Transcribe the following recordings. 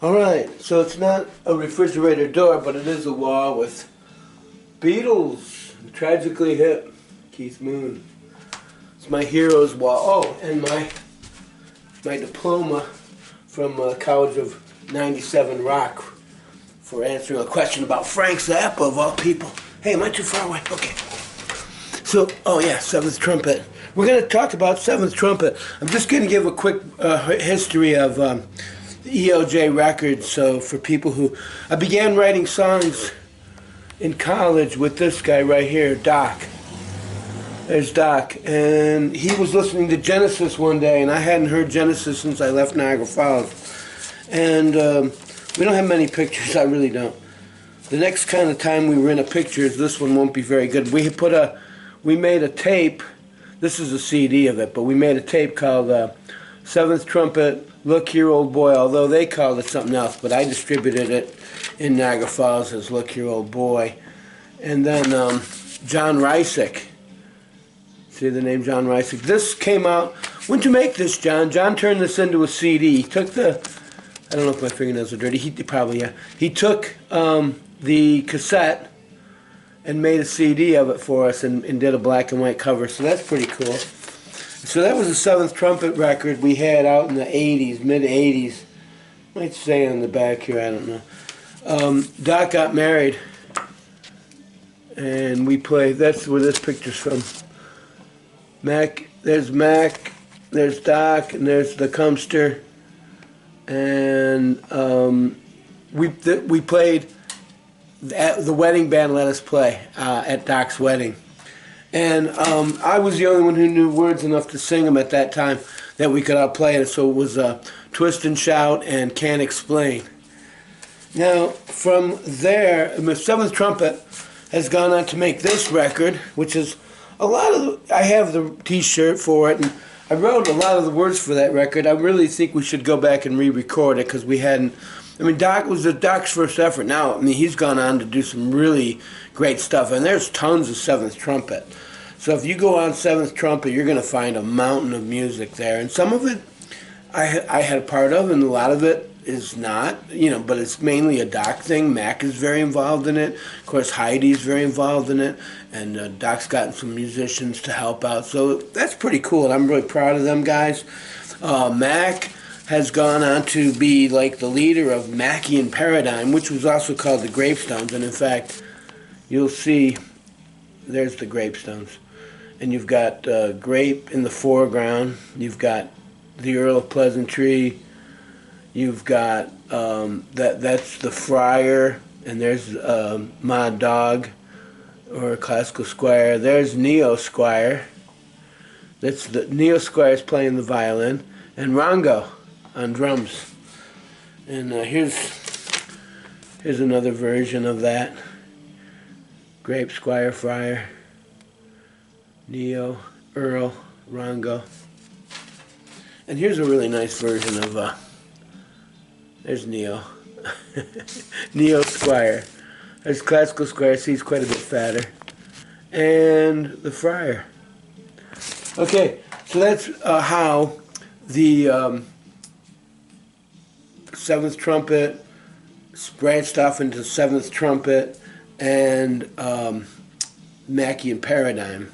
Alright, so it's not a refrigerator door, but it is a wall with Beatles, Tragically Hip, Keith Moon. It's my hero's wall. Oh, and my diploma from College of 97 Rock for answering a question about Frank Zappa, of all people. Hey, am I too far away? Okay. So, oh yeah, Seventh Trumpet. We're going to talk about Seventh Trumpet. I'm just going to give a quick history of the ELJ records. So for people who... I began writing songs in college with this guy right here, Doc. There's Doc. And he was listening to Genesis one day, and I hadn't heard Genesis since I left Niagara Falls. And we don't have many pictures, I really don't. The next kind of time we rent a picture, this one won't be very good. We made a tape. This is a CD of it, but we made a tape called Seventh Trumpet, Look Here Old Boy, although they called it something else, but I distributed it in Niagara Falls as Look Here Old Boy. And then John Rysick. See the name John Rysick? This came out, when'd you make this, John? John turned this into a CD. He took I don't know if my fingernails are dirty, he took the cassette and made a CD of it for us and did a black and white cover, so that's pretty cool. So that was the Seventh Trumpet record we had out in the 80s, mid-80s. Might say on the back here, I don't know. Doc got married, and we played, that's where this picture's from. Mac, there's Doc, and there's the Cumster, and we played, the wedding band let us play at Doc's wedding. And I was the only one who knew words enough to sing them at that time that we could all play it. So it was Twist and Shout and Can't Explain. Now, from there, the Seventh Trumpet has gone on to make this record, which is I have the T-shirt for it, and I wrote a lot of the words for that record. I really think we should go back and re-record it because we hadn't. I mean, Doc was Doc's first effort. Now, I mean, he's gone on to do some really great stuff, and there's tons of Seventh Trumpet. So if you go on Seventh Trumpet, you're going to find a mountain of music there, and some of it I had a part of, and a lot of it is not, but it's mainly a Doc thing. Mac is very involved in it. Of course, Heidi's very involved in it, and Doc's gotten some musicians to help out. So that's pretty cool, and I'm really proud of them guys. Mac has gone on to be like the leader of Mackian Paradigm, which was also called the Grapestones. And in fact, you'll see, there's the Grapestones. And you've got Grape in the foreground. You've got the Earl of Pleasantry. You've got, that's the Friar. And there's Mad Dog, or Classical Squire. There's Neo Squire. That's the Neo Squire's playing the violin. And Rongo on drums. And here's another version of that. Grape, Squire, Friar, Neo, Earl, Rongo. And here's a really nice version of, there's Neo. Neo Squire. There's Classical Squire, see he's quite a bit fatter. And the Friar. Okay, so that's how the Seventh Trumpet branched off into Seventh Trumpet and Mackian Paradigm,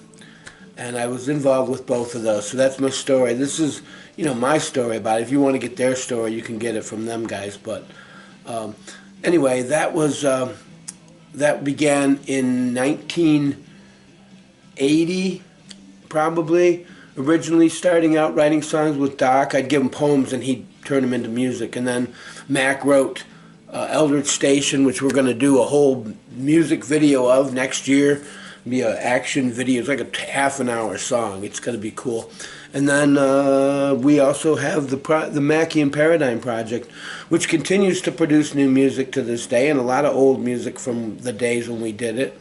and I was involved with both of those. So that's my story. This is, my story about it. If you want to get their story, you can get it from them guys. But anyway, that was that began in 1980, probably. Originally starting out writing songs with Doc, I'd give him poems and he'd turn them into music. And then Mac wrote Eldridge Station, which we're going to do a whole music video of next year. It'll be an action video. It's like a half an hour song. It's going to be cool. And then we also have the Mackian Paradigm Project, which continues to produce new music to this day, and a lot of old music from the days when we did it.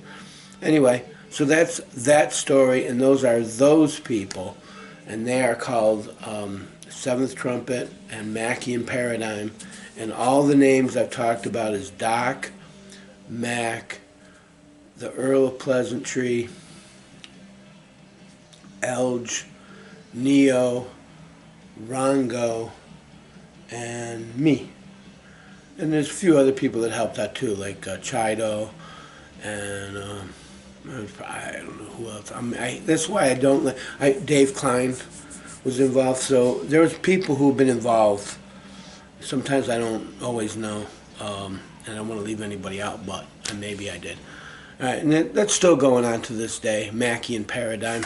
Anyway, so that's that story, and those are those people. And they are called Seventh Trumpet and Mackian Paradigm. And all the names I've talked about is Doc, Mac, the Earl of Pleasantry, Elge, Neo, Rongo, and me. And there's a few other people that helped out too, like Chido, and I don't know who else. That's why I don't like. Dave Klein was involved, so there was people who've been involved. Sometimes I don't always know, and I don't want to leave anybody out, but maybe I did. All right, and that's still going on to this day. Mackian Paradigm.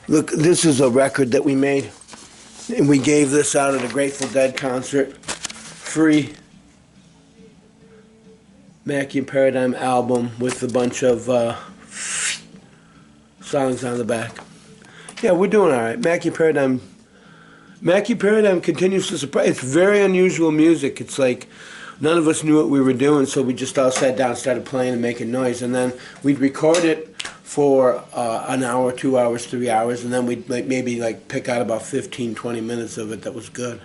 Look, this is a record that we made, and we gave this out at a Grateful Dead concert, free. Mackian Paradigm album with a bunch of songs on the back. Yeah, we're doing all right. Mackian Paradigm continues to surprise. It's very unusual music. It's like none of us knew what we were doing, so we just all sat down, started playing and making noise, and then we'd record it for an hour, 2 hours, 3 hours, and then we'd maybe pick out about 15, 20 minutes of it that was good.